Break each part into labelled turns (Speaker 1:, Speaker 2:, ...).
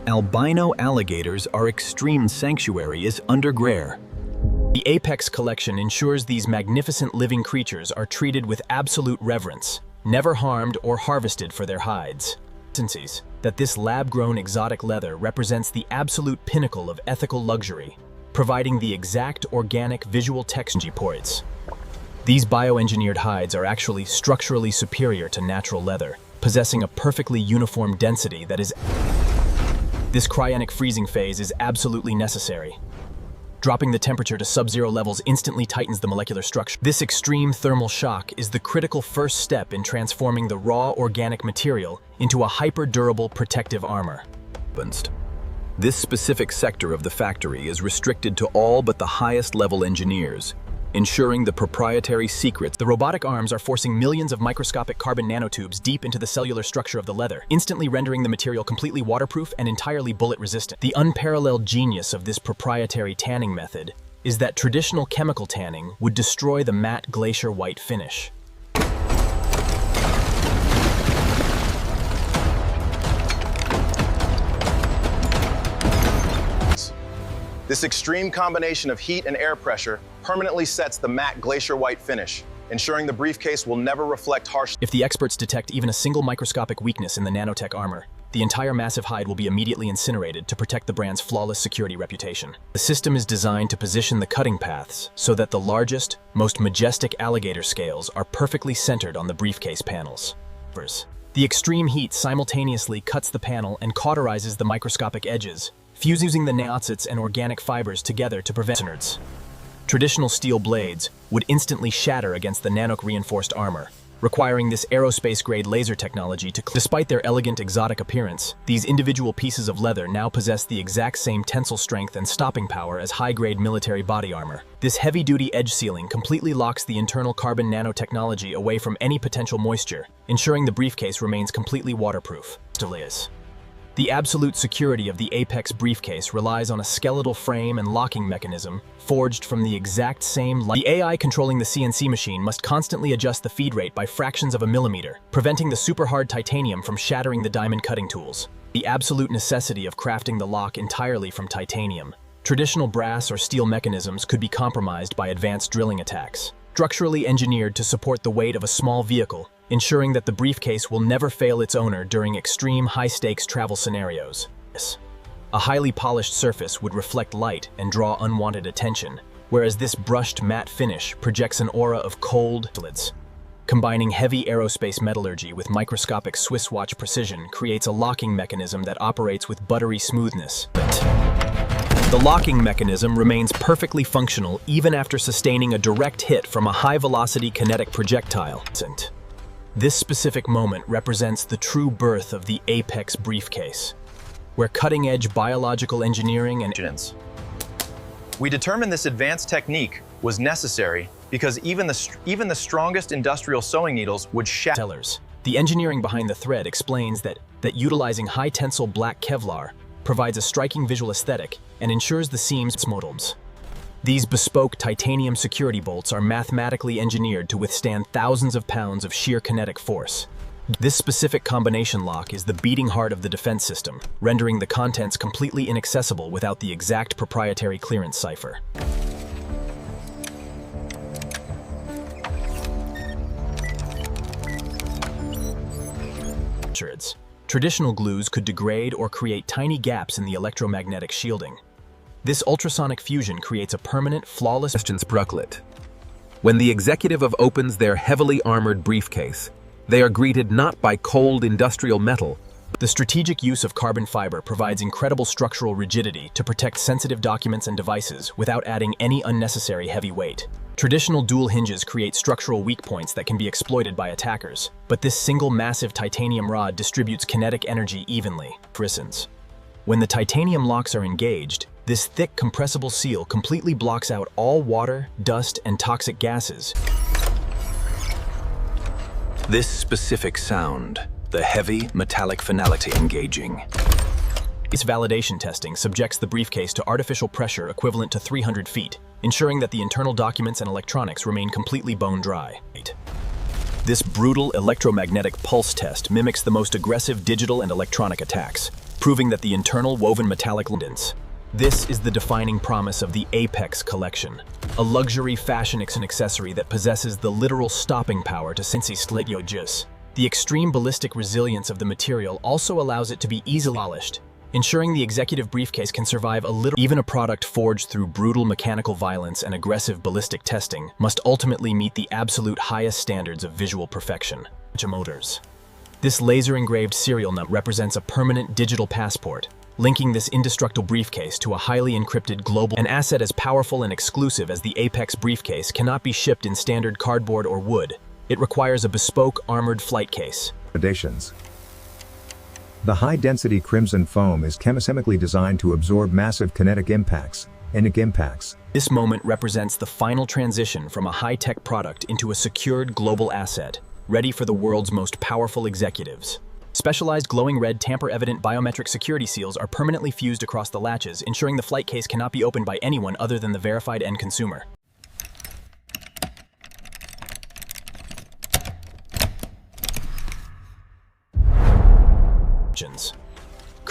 Speaker 1: Albino alligators are extreme sanctuary is underground. The Apex collection ensures these magnificent living creatures are treated with absolute reverence, never harmed or harvested for their hides. That this lab-grown exotic leather represents the absolute pinnacle of ethical luxury, providing the exact organic visual texture points. These bioengineered hides are actually structurally superior to natural leather, possessing a perfectly uniform density that is. This cryonic freezing phase is absolutely necessary. Dropping the temperature to sub-zero levels instantly tightens the molecular structure. This extreme thermal shock is the critical first step in transforming the raw organic material into a hyper-durable protective armor. This specific sector of the factory is restricted to all but the highest-level engineers, ensuring the proprietary secrets. The robotic arms are forcing millions of microscopic carbon nanotubes deep into the cellular structure of the leather, instantly rendering the material completely waterproof and entirely bullet-resistant. The unparalleled genius of this proprietary tanning method is that traditional chemical tanning would destroy the matte glacier white finish.
Speaker 2: This extreme combination of heat and air pressure permanently sets the matte glacier white finish, ensuring the briefcase will never reflect harsh.
Speaker 1: If the experts detect even a single microscopic weakness in the nanotech armor, the entire massive hide will be immediately incinerated to protect the brand's flawless security reputation. The system is designed to position the cutting paths so that the largest, most majestic alligator scales are perfectly centered on the briefcase panels. The extreme heat simultaneously cuts the panel and cauterizes the microscopic edges, fusing the nanocytes and organic fibers together to prevent innards. Traditional steel blades would instantly shatter against the nano-reinforced armor, requiring this aerospace-grade laser technology to. Despite their elegant exotic appearance, these individual pieces of leather now possess the exact same tensile strength and stopping power as high-grade military body armor. This heavy-duty edge sealing completely locks the internal carbon nanotechnology away from any potential moisture, ensuring the briefcase remains completely waterproof. The absolute security of the Apex briefcase relies on a skeletal frame and locking mechanism forged from the exact same. The AI controlling the CNC machine must constantly adjust the feed rate by fractions of a millimeter, preventing the super-hard titanium from shattering the diamond cutting tools. The absolute necessity of crafting the lock entirely from titanium. Traditional brass or steel mechanisms could be compromised by advanced drilling attacks. Structurally engineered to support the weight of a small vehicle, ensuring that the briefcase will never fail its owner during extreme high-stakes travel scenarios. A highly polished surface would reflect light and draw unwanted attention, whereas this brushed matte finish projects an aura of cold lids. Combining heavy aerospace metallurgy with microscopic Swiss watch precision creates a locking mechanism that operates with buttery smoothness. The locking mechanism remains perfectly functional even after sustaining a direct hit from a high-velocity kinetic projectile. This specific moment represents the true birth of the Apex briefcase, where cutting-edge biological engineering and
Speaker 2: We determined this advanced technique was necessary because even the strongest industrial sewing needles would shatter.
Speaker 1: The engineering behind the thread explains that utilizing high-tensile black Kevlar provides a striking visual aesthetic and ensures the seams modals. These bespoke titanium security bolts are mathematically engineered to withstand thousands of pounds of sheer kinetic force. This specific combination lock is the beating heart of the defense system, rendering the contents completely inaccessible without the exact proprietary clearance cipher. Traditional glues could degrade or create tiny gaps in the electromagnetic shielding. This ultrasonic fusion creates a permanent, flawless
Speaker 3: Brucklet. When the executive opens their heavily armored briefcase, they are greeted not by cold industrial metal.
Speaker 1: The strategic use of carbon fiber provides incredible structural rigidity to protect sensitive documents and devices without adding any unnecessary heavy weight. Traditional dual hinges create structural weak points that can be exploited by attackers, but this single massive titanium rod distributes kinetic energy evenly. When the titanium locks are engaged, this thick compressible seal completely blocks out all water, dust, and toxic gases.
Speaker 3: This specific sound, the heavy metallic finality engaging.
Speaker 1: This validation testing subjects the briefcase to artificial pressure equivalent to 300 feet, ensuring that the internal documents and electronics remain completely bone dry. This brutal electromagnetic pulse test mimics the most aggressive digital and electronic attacks, proving that the internal woven metallic lindens. This is the defining promise of the Apex collection, a luxury fashion accessory that possesses the literal stopping power to sensi slit your juice. The extreme ballistic resilience of the material also allows it to be easily polished, ensuring the executive briefcase can survive even a product forged through brutal mechanical violence and aggressive ballistic testing must ultimately meet the absolute highest standards of visual perfection. Motors. This laser-engraved serial number represents a permanent digital passport, linking this indestructible briefcase to a highly encrypted global. An asset as powerful and exclusive as the Apex briefcase cannot be shipped in standard cardboard or wood. It requires a bespoke armored flight case.
Speaker 4: The high-density crimson foam is chemically designed to absorb massive kinetic impacts.
Speaker 1: This moment represents the final transition from a high-tech product into a secured global asset, ready for the world's most powerful executives. Specialized glowing red tamper-evident biometric security seals are permanently fused across the latches, ensuring the flight case cannot be opened by anyone other than the verified end consumer.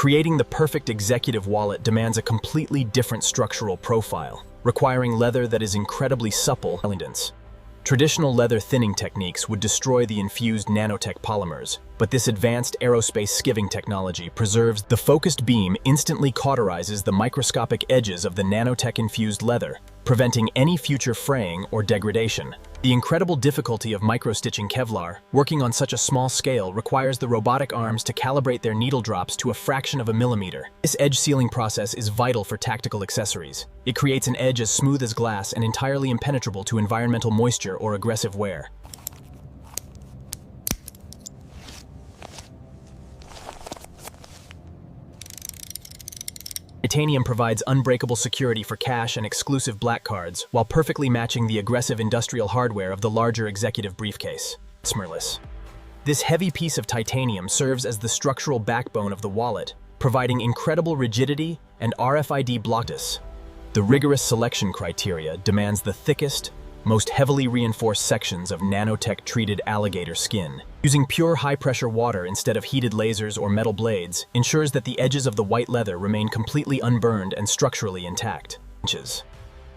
Speaker 1: Creating the perfect executive wallet demands a completely different structural profile, requiring leather that is incredibly supple. Traditional leather thinning techniques would destroy the infused nanotech polymers, but this advanced aerospace skiving technology preserves the focused beam instantly cauterizes the microscopic edges of the nanotech-infused leather, preventing any future fraying or degradation. The incredible difficulty of microstitching Kevlar, working on such a small scale, requires the robotic arms to calibrate their needle drops to a fraction of a millimeter. This edge sealing process is vital for tactical accessories. It creates an edge as smooth as glass and entirely impenetrable to environmental moisture or aggressive wear. Titanium provides unbreakable security for cash and exclusive black cards, while perfectly matching the aggressive industrial hardware of the larger executive briefcase. Smurless. This heavy piece of titanium serves as the structural backbone of the wallet, providing incredible rigidity and RFID blockness. The rigorous selection criteria demands the thickest, most heavily reinforced sections of nanotech-treated alligator skin. Using pure high-pressure water instead of heated lasers or metal blades ensures that the edges of the white leather remain completely unburned and structurally intact.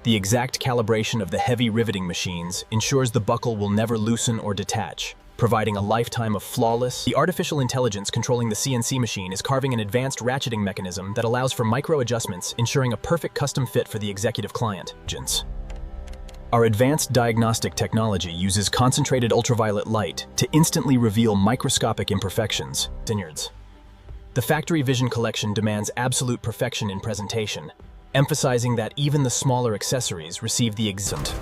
Speaker 1: The exact calibration of the heavy riveting machines ensures the buckle will never loosen or detach, providing a lifetime of flawless. The artificial intelligence controlling the CNC machine is carving an advanced ratcheting mechanism that allows for micro-adjustments, ensuring a perfect custom fit for the executive client. Our advanced diagnostic technology uses concentrated ultraviolet light to instantly reveal microscopic imperfections. The Factory Vision collection demands absolute perfection in presentation, emphasizing that even the smaller accessories receive the exempt.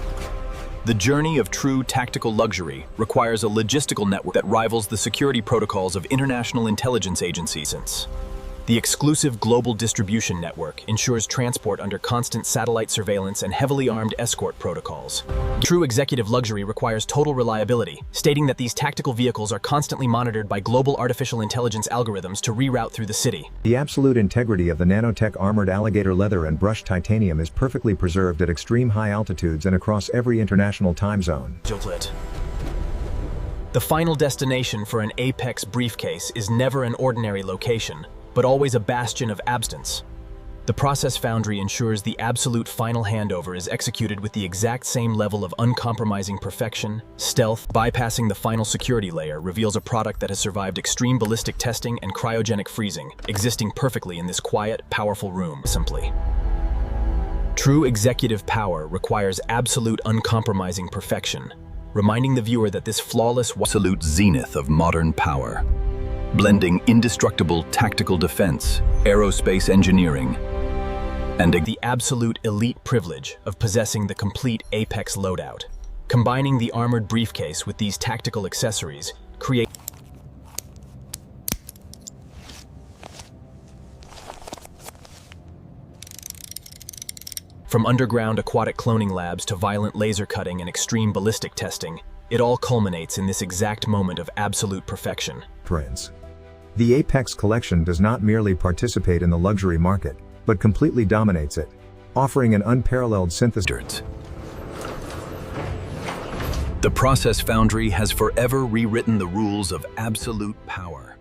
Speaker 1: The journey of true tactical luxury requires a logistical network that rivals the security protocols of international intelligence agencies. The exclusive global distribution network ensures transport under constant satellite surveillance and heavily armed escort protocols. True executive luxury requires total reliability, stating that these tactical vehicles are constantly monitored by global artificial intelligence algorithms to reroute through the city.
Speaker 4: The absolute integrity of the nanotech armored alligator leather and brushed titanium is perfectly preserved at extreme high altitudes and across every international time zone.
Speaker 1: The final destination for an Apex briefcase is never an ordinary location, but always a bastion of absence. The process Foundry ensures the absolute final handover is executed with the exact same level of uncompromising perfection, stealth. Bypassing the final security layer reveals a product that has survived extreme ballistic testing and cryogenic freezing, existing perfectly in this quiet, powerful room. Simply. True executive power requires absolute uncompromising perfection, reminding the viewer that this flawless absolute zenith of modern power. Blending indestructible tactical defense, aerospace engineering, and the absolute elite privilege of possessing the complete Apex loadout. Combining the armored briefcase with these tactical accessories create from underground aquatic cloning labs to violent laser cutting and extreme ballistic testing, it all culminates in this exact moment of absolute perfection.
Speaker 4: The Apex collection does not merely participate in the luxury market, but completely dominates it, offering an unparalleled synthesis.
Speaker 1: The process Foundry has forever rewritten the rules of absolute power.